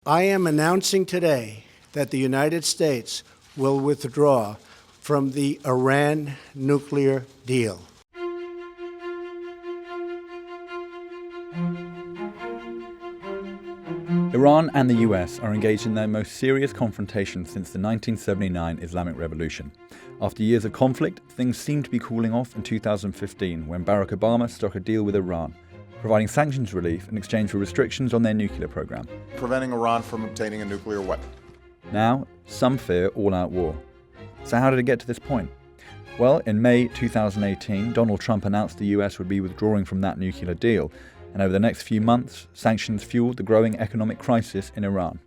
I am announcing today that the United States will withdraw from the Iran nuclear deal. Iran and the US are engaged in their most serious confrontation since the 1979 Islamic Revolution. After years of conflict, things seemed to be cooling off in 2015 when Barack Obama struck a deal with Iran, providing sanctions relief in exchange for restrictions on their nuclear program, preventing Iran from obtaining a nuclear weapon. Now, some fear all-out war. So how did it get to this point? Well, in May 2018, Donald Trump announced the US would be withdrawing from that nuclear deal, and over the next few months, sanctions fueled the growing economic crisis in Iran.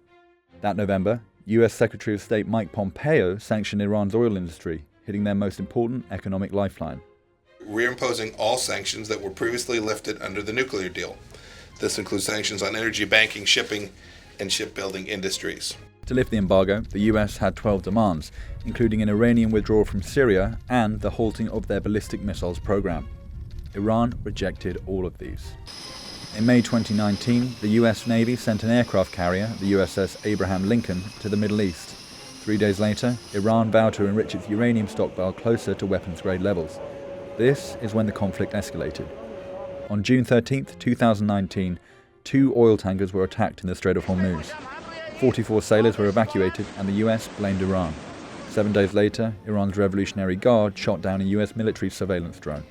That November, US Secretary of State Mike Pompeo sanctioned Iran's oil industry, hitting their most important economic lifeline. We're imposing all sanctions that were previously lifted under the nuclear deal. This includes sanctions on energy, banking, shipping, and shipbuilding industries. To lift the embargo, the US had 12 demands, including an Iranian withdrawal from Syria and the halting of their ballistic missiles program. Iran rejected all of these. In May 2019, the US Navy sent an aircraft carrier, the USS Abraham Lincoln, to the Middle East. 3 days later, Iran vowed to enrich its uranium stockpile closer to weapons-grade levels. This is when the conflict escalated. On June 13, 2019, 2 oil tankers were attacked in the Strait of Hormuz. 44 sailors were evacuated and the US blamed Iran. 7 days later, Iran's Revolutionary Guard shot down a US military surveillance drone.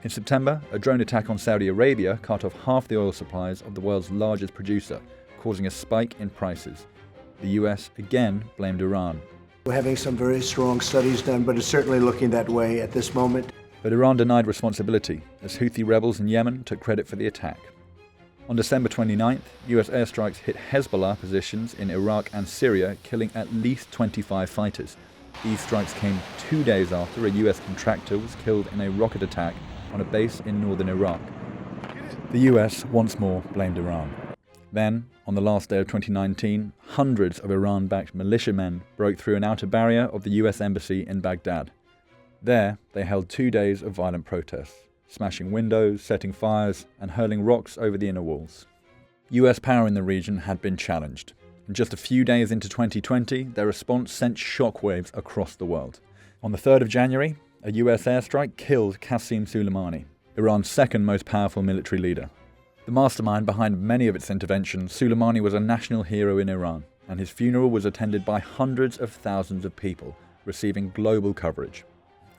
In September, a drone attack on Saudi Arabia cut off half the oil supplies of the world's largest producer, causing a spike in prices. The US again blamed Iran. We're having some very strong studies done, but it's certainly looking that way at this moment. But Iran denied responsibility, as Houthi rebels in Yemen took credit for the attack. On December 29th, US airstrikes hit Hezbollah positions in Iraq and Syria, killing at least 25 fighters. These strikes came 2 days after a US contractor was killed in a rocket attack on a base in northern Iraq. The US once more blamed Iran. Then, on the last day of 2019, hundreds of Iran-backed militiamen broke through an outer barrier of the US embassy in Baghdad. There, they held 2 days of violent protests, smashing windows, setting fires, and hurling rocks over the inner walls. US power in the region had been challenged. And just a few days into 2020, their response sent shockwaves across the world. On the 3rd of January, a US airstrike killed Qassim Soleimani, Iran's second most powerful military leader. The mastermind behind many of its interventions, Soleimani was a national hero in Iran, and his funeral was attended by hundreds of thousands of people, receiving global coverage.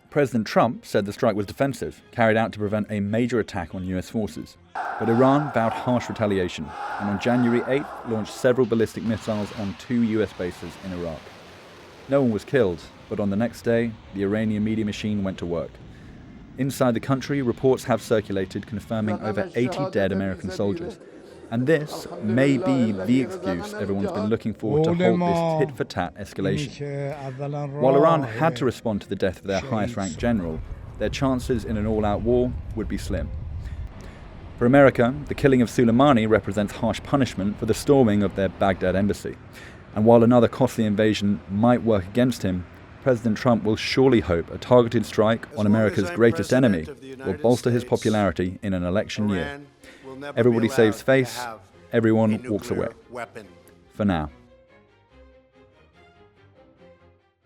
President Trump said the strike was defensive, carried out to prevent a major attack on US forces. But Iran vowed harsh retaliation, and on January 8th launched several ballistic missiles on 2 US bases in Iraq. No one was killed, but on the next day, the Iranian media machine went to work. Inside the country, reports have circulated confirming over 80 dead American soldiers. And this may be the excuse everyone's been looking for to halt this tit-for-tat escalation. While Iran had to respond to the death of their highest-ranked general, their chances in an all-out war would be slim. For America, the killing of Soleimani represents harsh punishment for the storming of their Baghdad embassy. And while another costly invasion might work against him, President Trump will surely hope a targeted strike on America's greatest enemy will bolster his popularity in an election year. Everybody saves face, everyone walks away. For now.